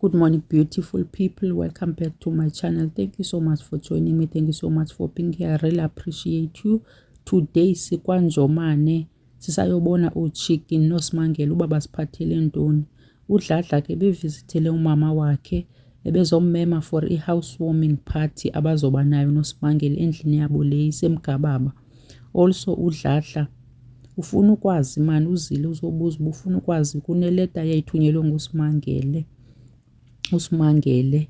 Good morning, beautiful people. Welcome back to my channel. Thank you so much for joining me. Thank you so much for being here. I really appreciate you. Today sikwaNjomane sisayobona uChicken noSimangele uba basiphathele ntoni. UDladla ke bevizithele umama wakhe ebezommema for i-housewarming party abazoba nayo noSimangele endlini yabo le isemgababa. Also uDladla ufuna ukwazi mani uzile uzobuza ufuna ukwazi kuneleta yayithunyelwe nguSimangele. uSimangele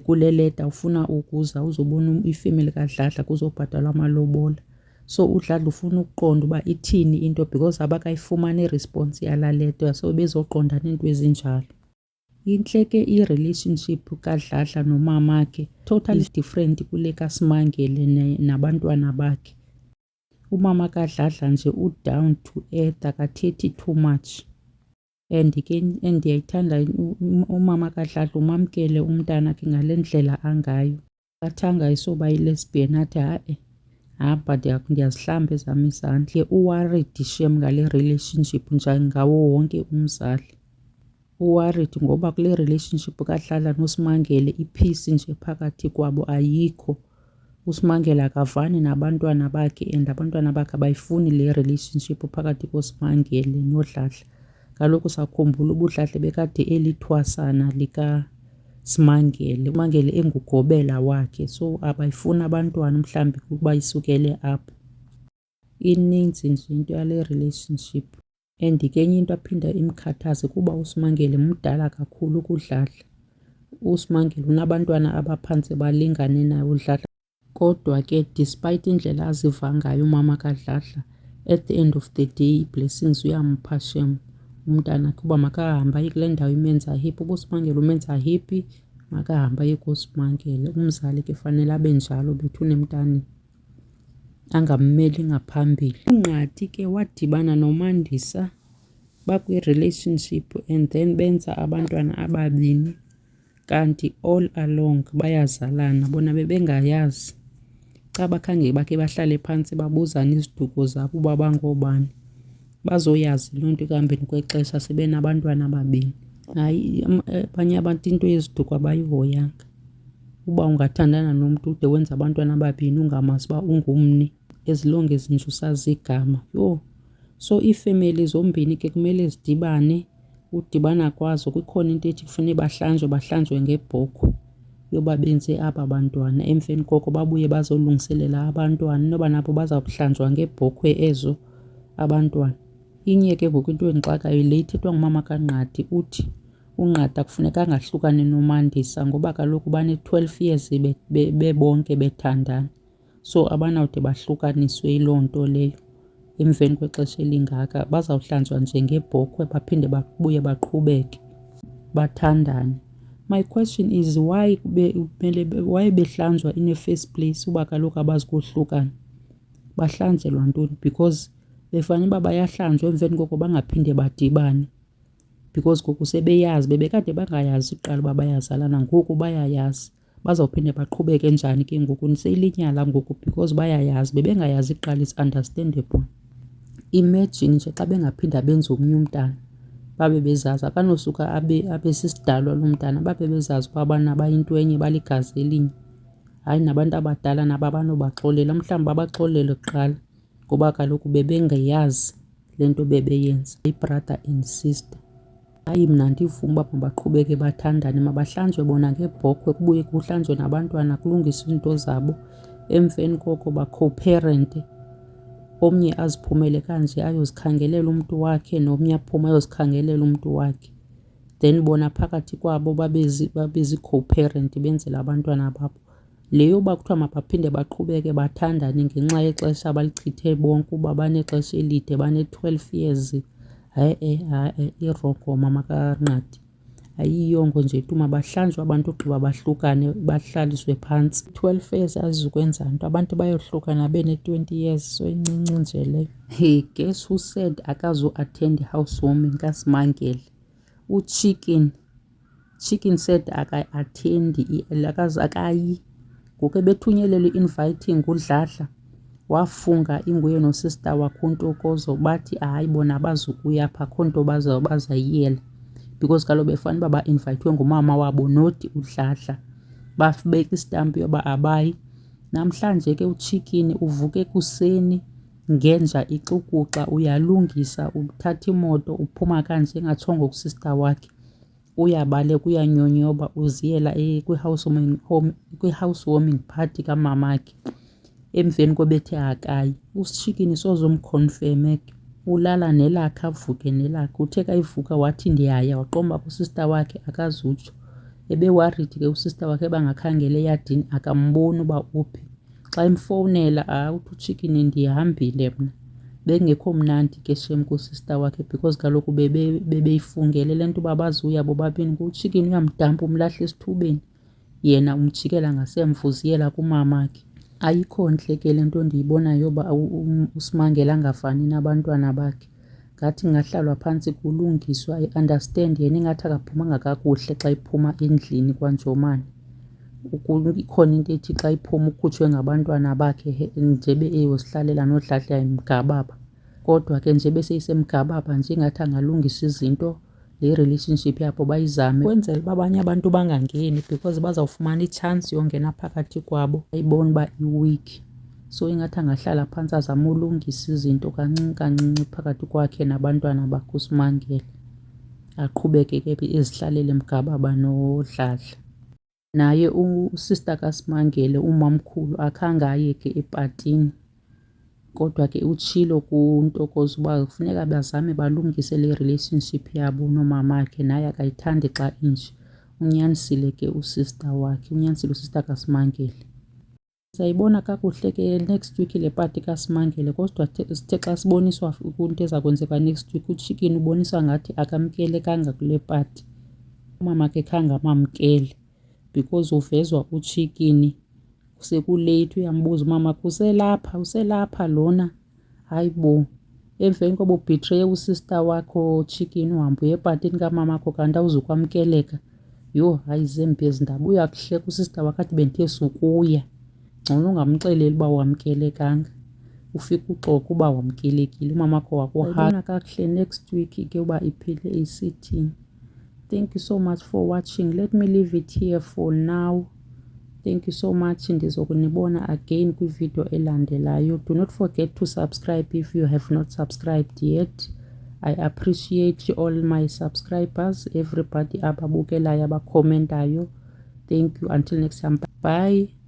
kule leta ufuna ukuza uzobona ifamily kaDladla kuzobhadalwa amalobola. So uDladla ufuna ukuqonda uba ithini into because abakayifumana iresponse yala leta, so bezoqonda nento ezinjalo. Inhle ke i-relationship kaDladla nomamakhe totally different kule kaSimangele nabantwana bakhe. Umama kaDladla nje u-down to earth, akathethi too much. And ke ndiyayithanda umama kaDladla umamkele umntanakhe ngale ndlela angayo. Athanga isoba yi-lesbian athi hapha ndiyazihlamba ezam izandla. U-worried shem ngale relationship njengawo wonke umzali. U-worried ngoba kule relationship kaDladla noSimangele i-peace nje phakathi kwabo ayikho. uSimangele akavani nabantwana bakhe and abantwana bakhe abayifuni le relationship phakathi koSimangele noDladla. Kaloku sakhumbula ubuDladla bekade elithwasana likaSimangele, uSimangele engugobela wakhe, so abayifuni abantwana mhlawumbi ukuba isukele apho. Ininzi nje into yale relationship. And ke enye into aphinda imkhathaze kuba uSimangele mdala kakhulu kuDladla. uSimangele unabantwana abaphantse balingane naye uDladla. Kodwa ke despite indlela aziva ngayo umama kaDladla, at the end of the day blessings uyampha shem umntana kuba makahamba aye kule ndawo imenza happy. uSimangele umenza happy, makahamba aye kuSimangele. Umzali ke fanele abe njalo bethune emntana angammeli ngaphambili. uNqati ke wadibana noMandisa bakwi-relationship and then benza abantwana ababini, kanti all along bayazalana bona bebengayazi. Xa bakhange bakhe bahlale phantsi babuzana iziduko zabo uba bangobani, bazoyazi loo nto ekuhambeni kwexesha sebenabantwana ababini. Hayi abanye abantu into yeziduko abayihoyanga. Uba ungathandana nomntu ude wenza abantwana ababini ungamazi uba ungumni, ezilonge nje usazi igama. Yho, so iifemeli zombini ke kumele zidibane. Udibana kwazo kukhona into ethi kufuneka bahlanjwe ngebhokhwe yoba benze aba bantwana. Emveni koko babuye bazolungiselela abantwana inoba nabo bazawuhlanjwa ngebhokhwe ezo abantwana. Inye ke ngoku into endixakayo le ithethwa ngumama kaNqati, uthi uNqati akufuneka angahlukane noMandisa ngoba kaloku bane-12 years bebonke bethandana, so abanawude bahlukaniswe yiloo nto leyo. Emveni kwexesha elingaka bazawuhlanjwa nje ngebhokhwe baphinde babuye baqhubeke bathandane. My question is why behlanjwa in the first place uba kaloku abazi kohlukana? Bahlanjelwa ntoni? Because befanele uba bayahlanjwa emveni koko bangaphinde badibane, because ngoku sebeyazi. Bebekade bangayazi uqala uba bayazalana, ngoku bayayazi. Bazawuphinde baqhubeke njani ke ngoku? Seyilinyala ngoku because bayayazi. Bebengayazi iqala, it's understandable. Imagine nje xa bengaphinda benze omnye umntana babe bezazi, akanosuka abe sisidalwa lo mntana, babe bezazi uba abana bayinto enye baligazi elinye. Hayi nabantu abadala nabo abanobaxolela, mhlawumbi babaxolele kuqala ngoba kaloku bebengayazi le nto bebeyenza. I-brother and sister. Hayi mna ndivuma uba mabaqhubeke bathandane, mabahlanjwe bona ngebhokhwe kubuye kuhlanjwe nabantwana kulungiswe izinto zabo. Emveni koko ba-co-parente, omnye aziphumele kanje ayozikhangelela umntu wakhe nomnye aphume ayozikhangelela umntu wakhe, then bona phakathi kwabo babezi-co-parent benzela abantwana babo. Le yoba kuthiwa mabaphinde baqhubeke bathandane ngenxa yexesha balichithe bonke uba banexesha elide bane-12 years, hayi irongo mama kaNqati. Ayiyongo nje tu, mabahlanjwe abantu ugqiba bahlukane bahlaliswe phantsi. 12 years azizukwenza nto, abantu bayohlukana bene-20 years, so incinci nje leyo. Hey, guess who said akazu-attend housewarming kaSimangele? uChicken said akayi-athendi, akayi. Ngoku ebethunyelelwe i-inviting uDladla wafunga inguye nosista wakhe uNtokozo, bathi hayi bona abazukuya phaa, akho nto bazayiyela because kaloku befana uba ba-invayithwe ngumama wabo not uDladla. Babeka isitampu yoba abayi. Namhlanje ke utshikini uvuke ekuseni ngenja ixukuxa, uyalungisa, uthatha imoto uphuma kanje engatshongo kusista wakhe. Uyabaleka uyanyonyoba uziyela kwi-housewarming party kamamakhe. Emveni kobethe akayi usitshikini sozomkhonfeme ke ulala nelakhe avuke nelakhe. Uthe kayivuka wathi ndiyaya waqomba kusista wakhe akazutsho. Ebewaridi ke usista wakhe bangakhangela eyadini akamboni uba uphi. Xa emfowunela uthi utshikini ndihambile mna. Bengekho mnandi ke shem kusista wakhe because kaloku bebeyifungele le nto uba bazuya bobabini. Utshikini uyamdampa umlahla esithubeni yena umjikela ngasemva uziyela kumamakhe. Ayikho ntle ke le nto ndiyibonayo yoba uSimangele angafani nabantwana bakhe. Ngathi ngahlalwa phantsi kulungiswa i-understand yena ingathi akaphumanga kakuhle xa iphuma endlini kwaNjomani. Ikhona into ethi xa iphuma ukhutshwe ngabantwana bakhe njebe eyosihlalela noDladla emgababa. Kodwa ke njebe seyisemgababa nje ingathi angalungisa izinto le relationship yabo bayizame kwenzela uba abanye abantu bangangeni because bazawufumana itshansi yongena phakathi kwabo ayibone uba iwiki. So ingathi angahlala phantsi azame ulungisa izinto kancinci kancinci phakathi kwakhe nabantwana bakhe uSimangele. Aqhubeke ke ezihlalele emgababa noDladla. Naye usista kaSimangele umamkhulu akhange aye ke epatini. Kodwa ke utshilo kuNtokozo uba kufuneka bazame balungise le relationship yabo nomamakhe naye akayithandi xa inje. Unyanisile ke usista wakhe, unyanisile usista kaSimangele. Sayibona kakuhle ke next week le party kaSimangele kodwa sithe xa siboniswa into eza kwenzeka next week utshikini uboniswa ngathi akamkelekanga kule party. Umamakhe khange amamkele because uvezwa utshikini sekulate uyambuza umamakhe uselapha lona. Hayi bo, emveni koba ubhitreya usista wakho Tshikini uhambe uye epatini kamamakho kanti awuzukwamkeleka. Yho, hayi zembi ezi ndaba. Uyakuhleka usista wakhe athi bendithe sukuya. Ngcono ungamxeleli uba wamkelekanga ufike uxoka uba wamkelekile umamakho wakuhana kakuhle next week ke uba iphele isithini. Thank you so much for watching. Let me leave it here for now. Thank you so much. Ndizokunibona again kwivideo elandelayo. Do not forget to subscribe if you have not subscribed yet. I appreciate all my subscribers, everybody ababukelayo abakhomentayo. Thank you. Until next time. Bye.